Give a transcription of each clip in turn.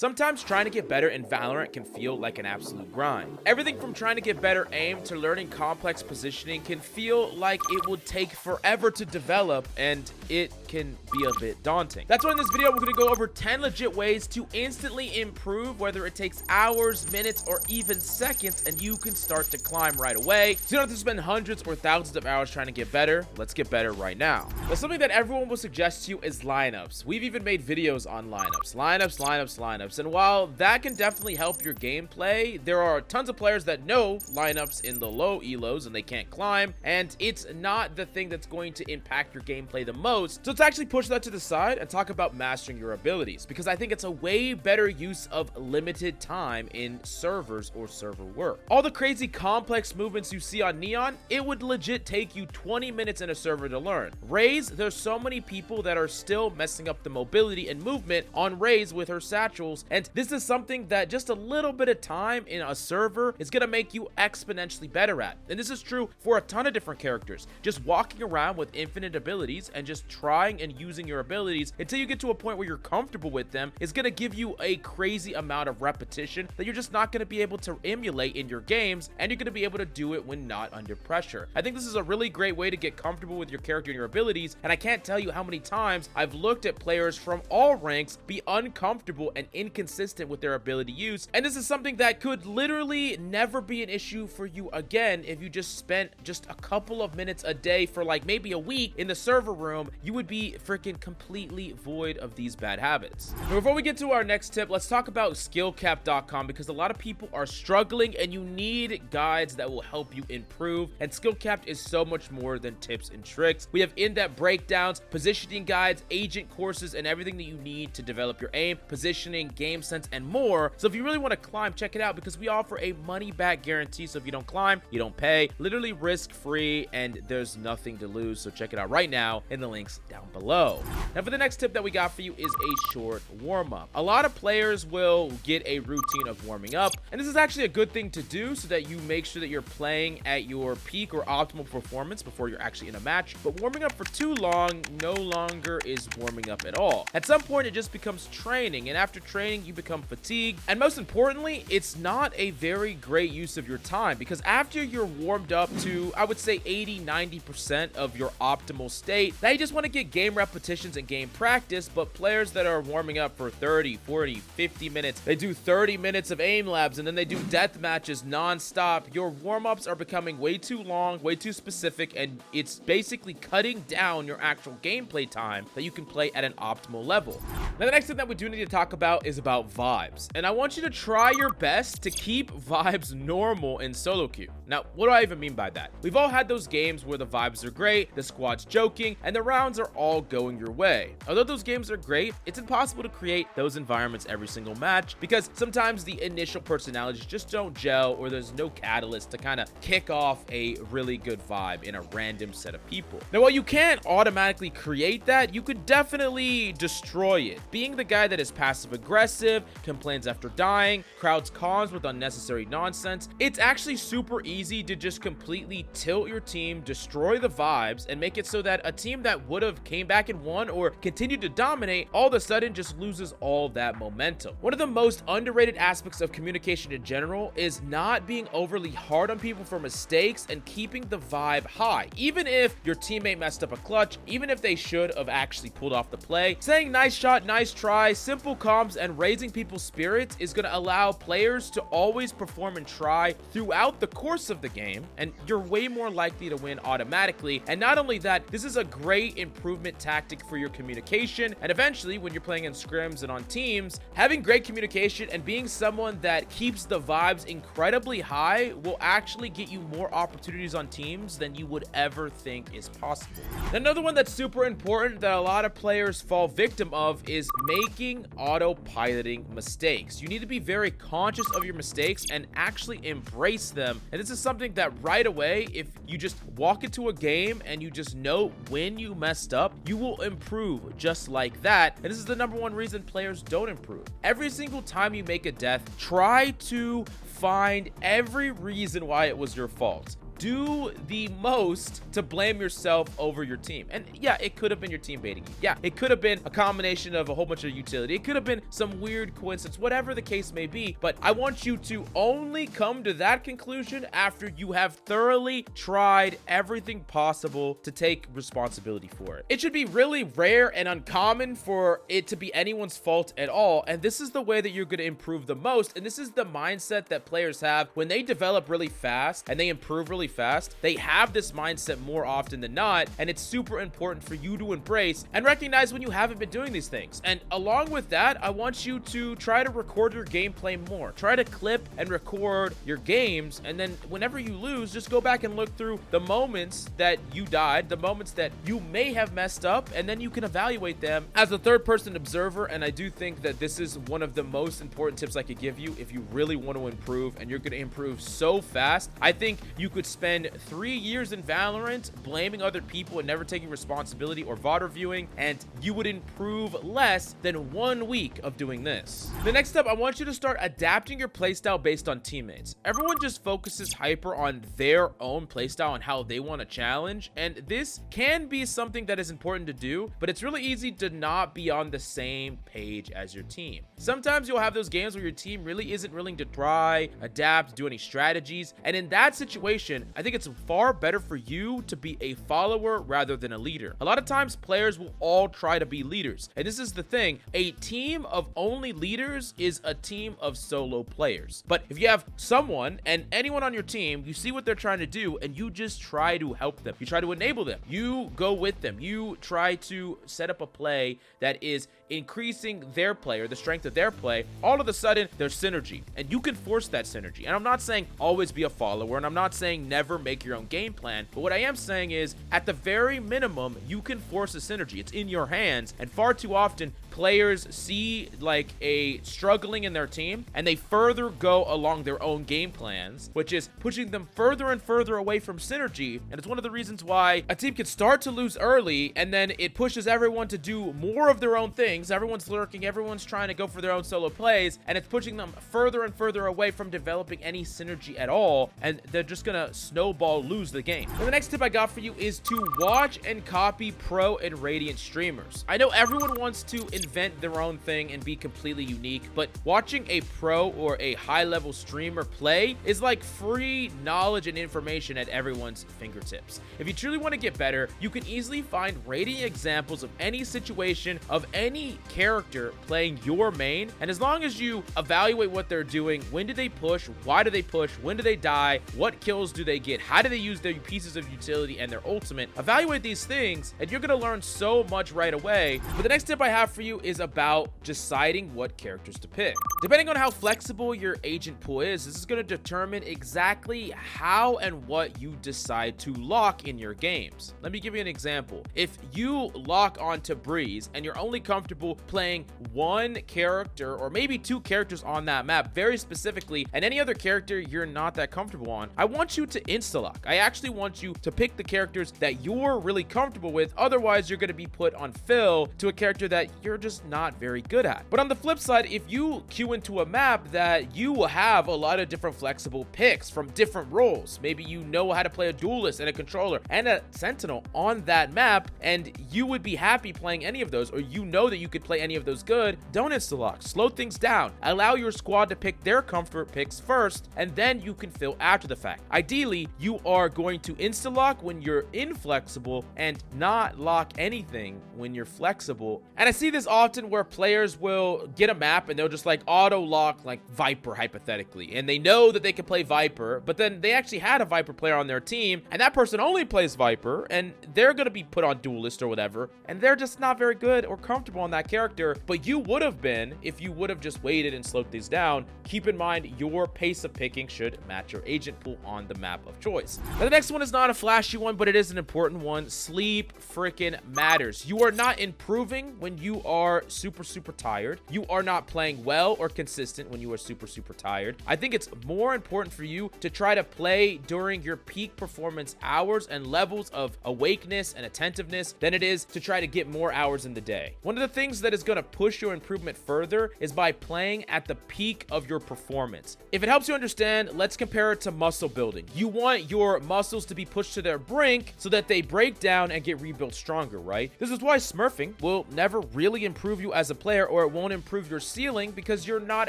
Sometimes trying to get better in Valorant can feel like an absolute grind. Everything from trying to get better aim to learning complex positioning can feel like it would take forever to develop, and it can be a bit daunting. That's why in this video we're going to go over 10 legit ways to instantly improve, whether it takes hours, minutes, or even seconds, and you can start to climb right away. So you don't have to spend hundreds or thousands of hours trying to get better. Let's get better right now. Now, something that everyone will suggest to you is lineups. We've even made videos on lineups. And while that can definitely help your gameplay, there are tons of players that know lineups in the low elos and they can't climb, and it's not the thing that's going to impact your gameplay the most. So let's actually push that to the side and talk about mastering your abilities, because I think it's a way better use of limited time in servers or server work. All the crazy complex movements you see on Neon, it would legit take you 20 minutes in a server to learn. Raze, there's so many people that are still messing up the mobility and movement on Raze with her satchels, and this is something that just a little bit of time in a server is going to make you exponentially better at. And this is true for a ton of different characters. Just walking around with infinite abilities and just trying and using your abilities until you get to a point where you're comfortable with them is going to give you a crazy amount of repetition that you're just not going to be able to emulate in your games, and you're going to be able to do it when not under pressure. I think this is a really great way to get comfortable with your character and your abilities, and I can't tell you how many times I've looked at players from all ranks be uncomfortable and inconsistent with their ability use, and this is something that could literally never be an issue for you again if you just spent just a couple of minutes a day for like maybe a week in the server room. You would be freaking completely void of these bad habits. Now, before we get to our next tip, let's talk about SkillCapped.com, because a lot of people are struggling and you need guides that will help you improve, and SkillCapped is so much more than tips and tricks. We have in-depth breakdowns, positioning guides, agent courses, and everything that you need to develop your aim, positioning, game sense, and more. So if you really want to climb, check it out, because we offer a money-back guarantee. So if you don't climb, you don't pay, literally risk-free, and there's nothing to lose. So check it out right now in the links down below. Now, for the next tip that we got for you is a short warm-up. A lot of players will get a routine of warming up, and this is actually a good thing to do so that you make sure that you're playing at your peak or optimal performance before you're actually in a match. But warming up for too long no longer is warming up at all. At some point, it just becomes training, and after training, you become fatigued, and most importantly, it's not a very great use of your time, because after you're warmed up to, I would say, 80-90% of your optimal state, now you just want to get game repetitions and game practice. But players that are warming up for 30, 40, 50 minutes, they do 30 minutes of aim labs, and then they do death matches non-stop. Your warm-ups are becoming way too long, way too specific, and it's basically cutting down your actual gameplay time that you can play at an optimal level. Now, the next thing that we do need to talk about is about vibes, and I want you to try your best to keep vibes normal in solo queue. Now, what do I even mean by that? We've all had those games where the vibes are great, the squad's joking, and the rounds are all going your way. Although those games are great, it's impossible to create those environments every single match, because sometimes the initial personalities just don't gel, or there's no catalyst to kind of kick off a really good vibe in a random set of people. Now, while you can't automatically create that, you could definitely destroy it. Being the guy that is passive aggressive, complains after dying, crowds comms with unnecessary nonsense, it's actually super easy to just completely tilt your team, destroy the vibes, and make it so that a team that would have came back and won or continued to dominate all of a sudden just loses all that momentum. One of the most underrated aspects of communication in general is not being overly hard on people for mistakes and keeping the vibe high. Even if your teammate messed up a clutch, even if they should have actually pulled off the play, saying nice shot, nice try, simple comms, and raising people's spirits is going to allow players to always perform and try throughout the course of the game, and you're way more likely to win automatically. And not only that, this is a great improvement tactic for your communication, and eventually when you're playing in scrims and on teams, having great communication and being someone that keeps the vibes incredibly high will actually get you more opportunities on teams than you would ever think is possible. Another one that's super important that a lot of players fall victim of is making autopiloting mistakes. You need to be very conscious of your mistakes and actually embrace them. And this is something that right away, if you just walk into a game and you just know when you messed up, you will improve just like that. And this is the number one reason players don't improve. Every single time you make a death, try to find every reason why it was your fault. do the most to blame yourself over your team. And yeah, it could have been your team baiting you. Yeah, it could have been a combination of a whole bunch of utility. It could have been some weird coincidence, whatever the case may be. But I want you to only come to that conclusion after you have thoroughly tried everything possible to take responsibility for it. It should be really rare and uncommon for it to be anyone's fault at all. And this is the way that you're going to improve the most. And this is the mindset that players have when they develop really fast and they improve really fast. They have this mindset more often than not. And it's super important for you to embrace and recognize when you haven't been doing these things. And along with that, I want you to try to record your gameplay more. Try to clip and record your games. And then whenever you lose, just go back and look through the moments that you died, the moments that you may have messed up, and then you can evaluate them as a third-person observer. And I do think that this is one of the most important tips I could give you if you really want to improve, and you're going to improve so fast. I think you could spend 3 years in Valorant blaming other people and never taking responsibility or VOD reviewing, and you would improve less than 1 week of doing this. The next step, I want you to start adapting your playstyle based on teammates. Everyone just focuses hyper on their own playstyle and how they want to challenge, and this can be something that is important to do, but it's really easy to not be on the same page as your team. Sometimes you'll have those games where your team really isn't willing to try, adapt, do any strategies, and in that situation, I think it's far better for you to be a follower rather than a leader. A lot of times, players will all try to be leaders, and this is the thing, a team of only leaders is a team of solo players. But if you have someone and anyone on your team, you see what they're trying to do, and you just try to help them. You try to enable them. You go with them. You try to set up a play that is increasing their play or the strength of their play. All of a sudden, there's synergy, and you can force that synergy. And I'm not saying always be a follower, and I'm not saying never make your own game plan, but what I am saying is, at the very minimum, you can force a synergy. It's in your hands, and far too often, players see like a struggling in their team, and they further go along their own game plans, which is pushing them further and further away from synergy. And it's one of the reasons why a team can start to lose early, and then it pushes everyone to do more of their own things. Everyone's lurking, everyone's trying to go for their own solo plays, and it's pushing them further and further away from developing any synergy at all, and they're just gonna snowball lose the game. And the next tip I got for you is to watch and copy pro and radiant streamers. I know everyone wants to invent their own thing and be completely unique, but watching a pro or a high-level streamer play is like free knowledge and information at everyone's fingertips. If you truly want to get better, you can easily find radiant examples of any situation of any character playing your main, and as long as you evaluate what they're doing, when do they push, why do they push, when do they die, what kills do they get, how do they use their pieces of utility and their ultimate, evaluate these things, and you're going to learn so much right away. But the next tip I have for you is about deciding what characters to pick. Depending on how flexible your agent pool is, this is going to determine exactly how and what you decide to lock in your games. Let me give you an example. If you lock onto Breeze and you're only comfortable playing one character or maybe two characters on that map very specifically, and any other character you're not that comfortable on, I want you to insta-lock. I actually want you to pick the characters that you're really comfortable with. Otherwise, you're going to be put on fill to a character that you're just not very good at. But on the flip side, if you queue into a map that you have a lot of different flexible picks from different roles, maybe you know how to play a duelist and a controller and a sentinel on that map, and you would be happy playing any of those, or you know that you could play any of those good, don't insta-lock. Slow things down. Allow your squad to pick their comfort picks first, and then you can fill after the fact. Ideally, you are going to insta-lock when you're inflexible and not lock anything when you're flexible. And I see this often where players will get a map and they'll just like auto lock like Viper hypothetically, and they know that they can play Viper, but then they actually had a Viper player on their team and that person only plays Viper, and they're going to be put on duelist or whatever, and they're just not very good or comfortable on that character. But you would have been if you would have just waited and slowed these down. Keep in mind, your pace of picking should match your agent pool on the map of choice. Now, the next one is not a flashy one, but it is an important one. Sleep freaking matters. You are not improving when you are are super tired, you are not playing well or consistent when you are super tired, I think it's more important for you to try to play during your peak performance hours and levels of awakeness and attentiveness than it is to try to get more hours in the day. One of the things that is going to push your improvement further is by playing at the peak of your performance. If it helps you understand, let's compare it to muscle building. You want your muscles to be pushed to their brink so that they break down and get rebuilt stronger, right? This is why smurfing will never really improve you as a player, or it won't improve your ceiling, because you're not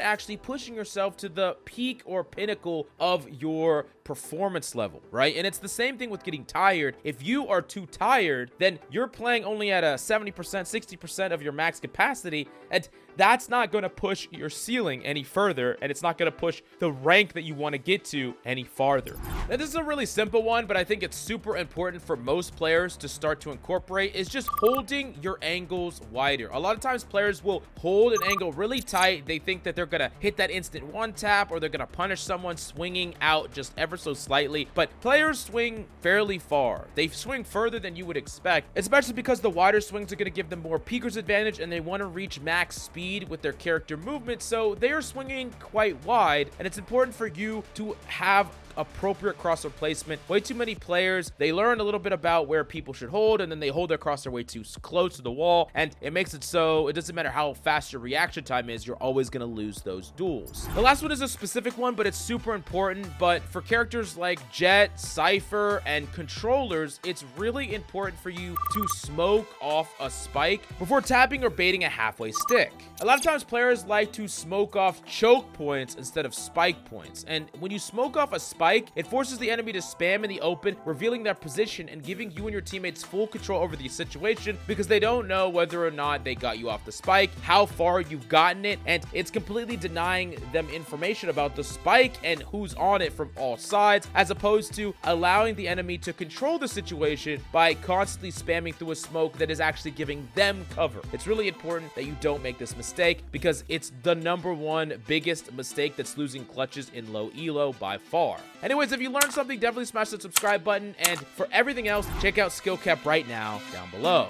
actually pushing yourself to the peak or pinnacle of your performance level, right? And it's the same thing with getting tired. If you are too tired, then you're playing only at a 70%, 60% of your max capacity, and that's not going to push your ceiling any further, and it's not going to push the rank that you want to get to any farther. Now, this is a really simple one, but I think it's super important for most players to start to incorporate, is just holding your angles wider. A lot of times players will hold an angle really tight. They think that they're going to hit that instant one tap, or they're going to punish someone swinging out just ever so slightly, but players swing fairly far. They swing further than you would expect, especially because the wider swings are going to give them more peeker's advantage, and they want to reach max speed with their character movement, so they are swinging quite wide, and it's important for you to have appropriate crosser placement. Way too many players, they learn a little bit about where people should hold, and then they hold their crosser way too close to the wall, and it makes it so it doesn't matter how fast your reaction time is, you're always going to lose those duels. The last one is a specific one, but it's super important. But for characters like Jet, Cypher, and controllers, it's really important for you to smoke off a spike before tapping or baiting a halfway stick. A lot of times players like to smoke off choke points instead of spike points, and when you smoke off a spike, it forces the enemy to spam in the open, revealing their position and giving you and your teammates full control over the situation, because they don't know whether or not they got you off the spike, how far you've gotten it, and it's completely denying them information about the spike and who's on it from all sides, as opposed to allowing the enemy to control the situation by constantly spamming through a smoke that is actually giving them cover. It's really important that you don't make this mistake, because it's the #1 biggest mistake that's losing clutches in low elo by far. Anyways, if you learned something, definitely smash the subscribe button, and for everything else, check out SkillCapped right now down below.